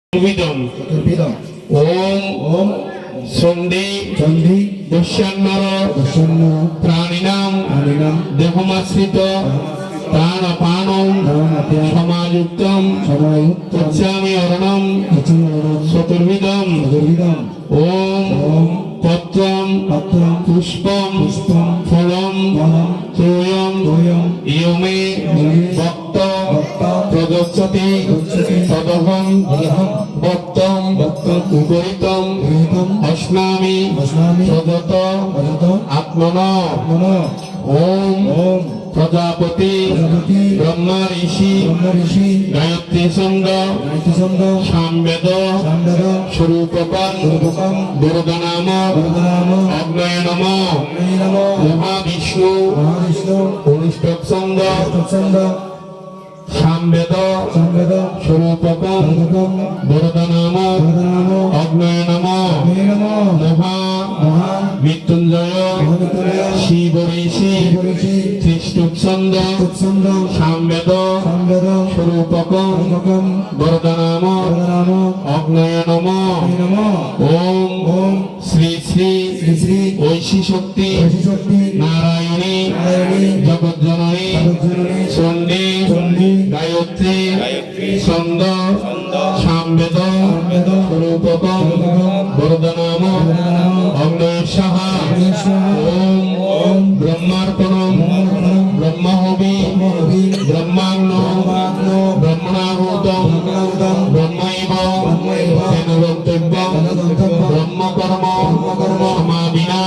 চতুর্বিধম ওম চণ্ডী দস্যান্ন প্রাণিনাম দেহমাশ্রিত প্রাণাপানম সমাযুক্তম পচ্যামি অরণম চতুর্বিধম ওম পত্রম পুষ্পম ফলম তোয়ম ইয়মে ভক্ত প্রদচ্যতে তদহং ভক্তম উপরিতম অশ্নামি প্রদত্ত আত্মনা ওম প্রজাপতি ব্রহ্মা ঋষি গায়ত্রী ছন্দ সামবেদ স্বরূপকম দুর্গনাম অগ্নয় নম মহাবিষ্ণু অনুষ্ঠক ছন্দ সামবেদ স্বরূপকম দুর্গনাম অগ্নয় নম মহা মৃত্যুঞ্জয় শিব ঋষি ত্রিষ্টুপ ছন্দ সামবেদ স্বরূপকম বরদানাম অগ্নয় নম ওম শ্রী শ্রী ঐশী শক্তি নারায়ণী জগজ্জননী চণ্ডী গায়ত্রী ছন্দ সামবেদ স্বরূপকম বরদানাম অগ্নয় সাহা ওম ব্রহ্মার্পণম ব্রহ্মহবি ব্রহ্মাগ্ন ব্রহ্মণাহুতম ব্রহ্মৈব তেন গন্তব্যম ব্রহ্মকর্ম সমাধিনা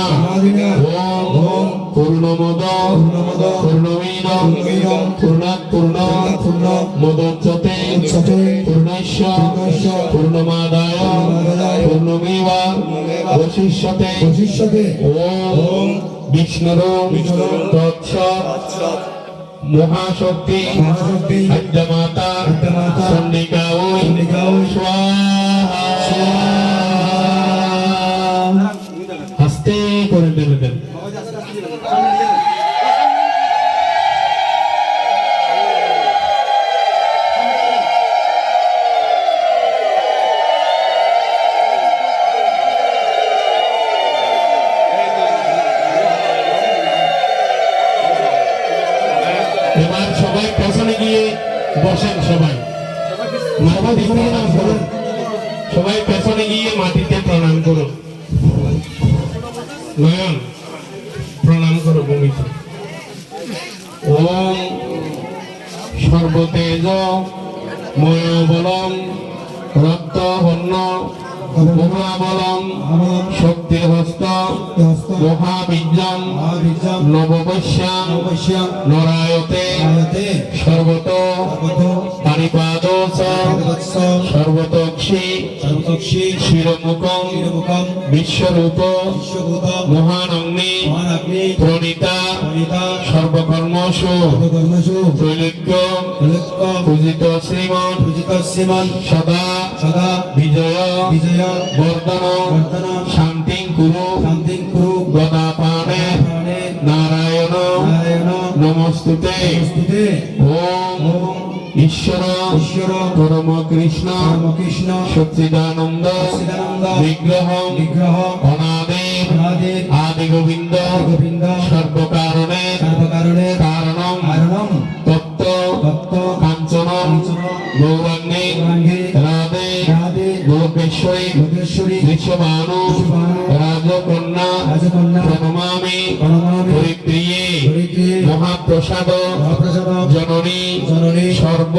ওম পূর্ণমদ পূর্ণমিদম পূর্ণাৎ পূর্ণ মুদচ্যতে পূর্ণস্য পূর্ণমাদায় পূর্ণমেবাবশিষ্যতে ওম বিষ্ণুর তৎসৎ মহাশক্তি আদ্যমাতা চণ্ডিকা ওই স্বাহা আস্তে করে ঢেলে দেন। এবার সবাই পেছনে গিয়ে বসেন, সবাই পেছনে গিয়ে মাটিতে প্রণাম করো। নয়ন প্রণাম করো ভূমিতে। ওম সর্বতেজ ময় বলম রক্ত বর্ণ মহাবলম শক্তি হস্ত মহাবীর্যম নববশ্যাম নরায়তে সর্বত পানিপাদোস সর্বতক্ষী শিরমুখম বিশ্বরূপ মহানগ্নি প্রণীতা সর্বকর্মসু ত্রৈলোক্য পূজিত শ্রীমন সদা বিজয় বর্ধন শান্তি কুরু গদাপানে নারায়ণ নমস্তুতে ওম ঈশ্বর পরম কৃষ্ণ সচ্চিদানন্দ বিগ্রহ অনাদি আদি গোবিন্দ সর্বকারণে কারণম তত্ত্ব কাঞ্চন গৌরাঙ্গী রাধে লোকেশ্বরী বিশ্বভানু রাজকন্যা প্রণমামি পরিপ্রিয়ে মহাপ্রসাদ জননী সর্ব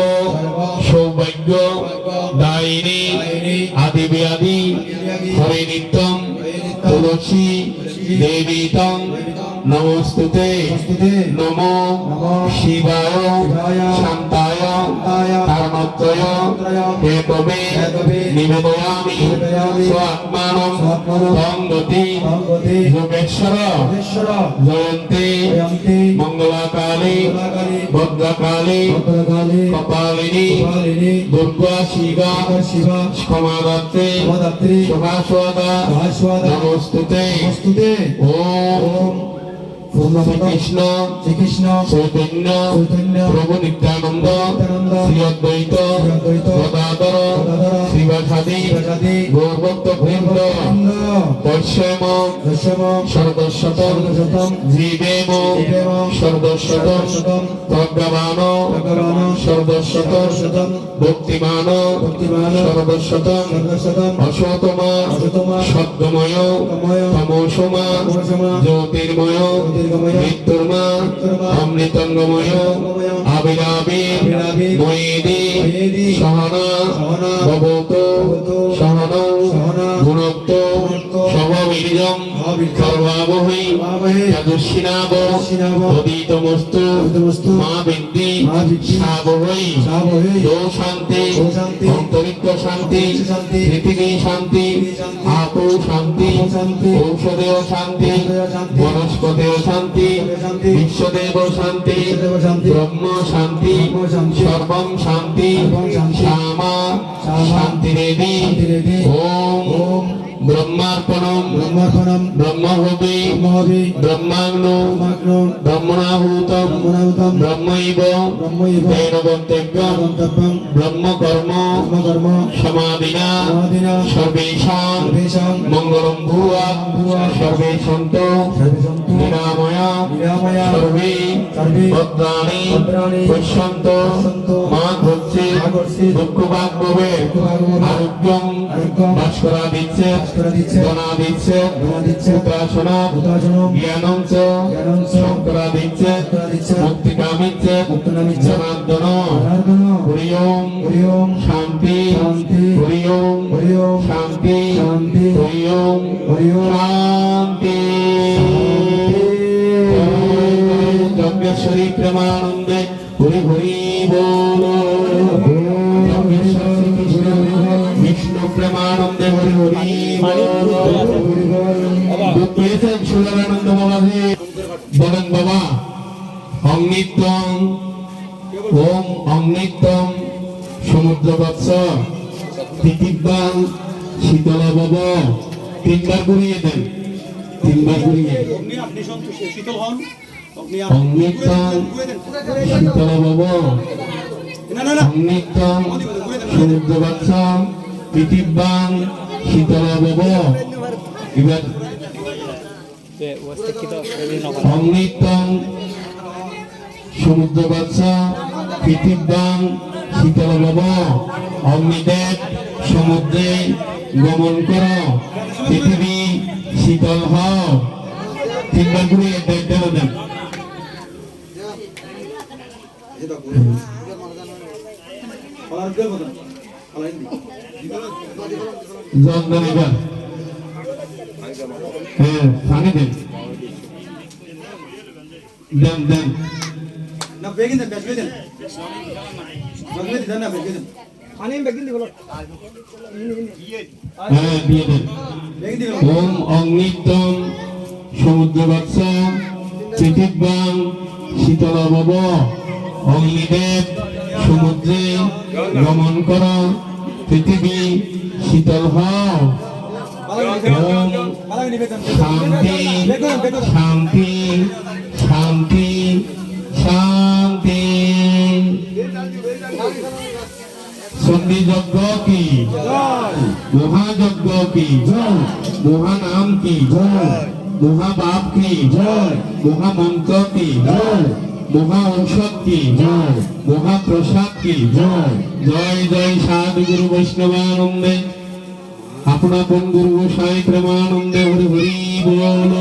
সৌভাগ্য দায়িনী আদি ব্যাধি হরে নিত্যম তুলসী দেবীতং নমস্তুতে নমো শিবায় শান্তায় কারণত্রয় হেতবে নিবেদয়ামি স্বাত্মানম তং গতি যোগেশ্বর জয়ন্তে মঙ্গলাকালী ভদ্রকালী কপালিনী দুর্গা শিবা ক্ষমাদাত্রী সভাস্বদা নমস্তুতে ওম শ্রীকৃষ্ণ শ্রীকৃষ্ণ চৈতন্য চৈতন্য প্রভু নিত্যানন্দ নিত্যানন্দ শ্রী অদ্বৈত অদ্বৈত গদাধর গদাধর শ্রীবাসাদি শ্রীবাসাদি গৌরভক্ত বৃন্দ পশ্যম দশম সর্বশতম সর্বশতম জীবেম জীবেম সর্বশতম সর্বশতম প্রজ্ঞাবান ভগবান সর্বশতম সর্বশতম ভক্তিমান ভক্তিমান সর্বশতম সর্বশতম অশতমা অশতমা সদ্গময় তময় তমোসমা তমসমা জ্যোতির্ময় জ্যোতির্গময় মৃত্যুর্মা মৃত্যুর্মা অমৃতঙ্গময় অমৃতঙ্গময় আবিরাবির আবিরাবির ময়েদি ময়েদি সহনা সহনা ভবতু ভবতু সহনৌ সহনা ভুনক্ত ভুনক্তু সহবীর্যং সহবীর্যং সর্বাবহৈ সর্বাবহৈ যদুষ্ণাব যদুষ্ণাব তদিতমস্তু তদিতমস্তু মা বিদ্যি মা বিদ্যি সাবহৈ সাবহৈ দো শান্তি দো শান্তি অন্তরিক্ষ শান্তি অন্তরিক্ষ শান্তি পৃথিবী শান্তি পৃথিবী শান্তি আপু শান্তি আপু শান্তি ঔষধেয় শান্তি ঔষধেয় শান্তি বনস্পতেয় শান্তি বনস্পতেয় শান্তি বিশ্বদেব শান্তি বিশ্বদেব শান্তি ব্রহ্ম শান্তি ব্রহ্ম শান্তি সর্বং শান্তি সর্বং শান্তি শ্যামা শ্যামা শান্তিরেদি শান্তিরেদি ওম ওম ব্রহ্মার্পণম ব্রহ্মার্পণম ব্রহ্মহবি ব্রহ্মহবি ব্রহ্মাগ্নো ব্রহ্মাগ্নম ব্রহ্মণাহুতম ব্রহ্মণাহুতম ব্রহ্মৈব ব্রহ্মৈব তেন গন্তব্যম গন্তব্যম ব্রহ্মকর্ম ব্রহ্মকর্ম সমাধিনা সমাধিনা সর্বেষাং সর্বেষাং মঙ্গলম ভুয়া ভুয়া সর্বে সন্তু সর্বসন্তু নিরাময় নিরাময় সর্বে সর্বে ভদ্রাণি ভদ্রাণি পশ্যন্তু পশ্যন্তু মা ঘটছে মা ঘটছে দুঃখভাগ ভবে দুঃখভাগ্যভবে আরোগ্যং আরোগ্যং ভাস্করা দিচ্ছে ভাস্করা দিচ্ছে ধনা দিচ্ছে ধনা দিচ্ছে উপাসনা উপাসনম জ্ঞানং চ জ্ঞানং চ শঙ্করা দিচ্ছে শঙ্করা দিচ্ছে মুক্তিকামিচ্ছে মুক্তিকামিচ্ছে জনার্দন জনার্দন হরি ওম হরি ওম শান্তি শান্তি হরি ওম হরি ওম শান্তি শান্তি হরি ওম হরি ওম শান্তি যজ্ঞেশ্বরী প্রেমানন্দে হরি হরি বল যজ্ঞেশ্বর শ্রীকৃষ্ণ বিষ্ণু প্রেমানন্দে হরি হরি বল দুধ পেয়েছেন সুরানন্দ বাবাজি বলেন বাবা অগ্নিত্যং ওম অগ্নিত্যং সমুদ্র বৎস পৃথিব্যাং শীতল ভব তিনবার ঘুরিয়ে দেন তিনবার ঘুরিয়ে অগ্নি আপনি সন্তুষ্ট শীতল হন অগ্নি অগ্নিত্যং শীতল ভব না না না অগ্নিত্যং সমুদ্র বৎস পৃথিব্যাং শীতল ভব এবার অগ্নিত্যং সমুদ্র বৎস পৃথিব্যাং শীতল ভব অগ্নিদেব সমুদ্রে গমন কর পৃথিবী শীতল হও তিনবার ঘুরিয়ে দেন জল দেন এবার হ্যাঁ পানি দেন দেন দেন না বেগিন দেন বেশ বেগিন বেগিন দেন না বেগিন দেন পানি বেগিন দিব হ্যাঁ দিয়ে দেন বেগিন দিব ওম অগ্নিত্যং সমুদ্র বৎস পৃথিব্যাং শীতল ভব অগ্নিদেব সমুদ্রে গমন কর পৃথিবী শীতল হও ওম শান্তি শান্তি শান্তি শান্তি সন্ধি যজ্ঞ কি মহাযজ্ঞ কি মহানাম কি মহাবাপ কি মহামন্ত্র কি মহা ঔষধ কি মহাপ্রসাদ কি জয় জয় সাধু গুরু বৈষ্ণবানন্দে আপনা কোন গুরু গোসাই প্রেমানন্দে হরি হরি বল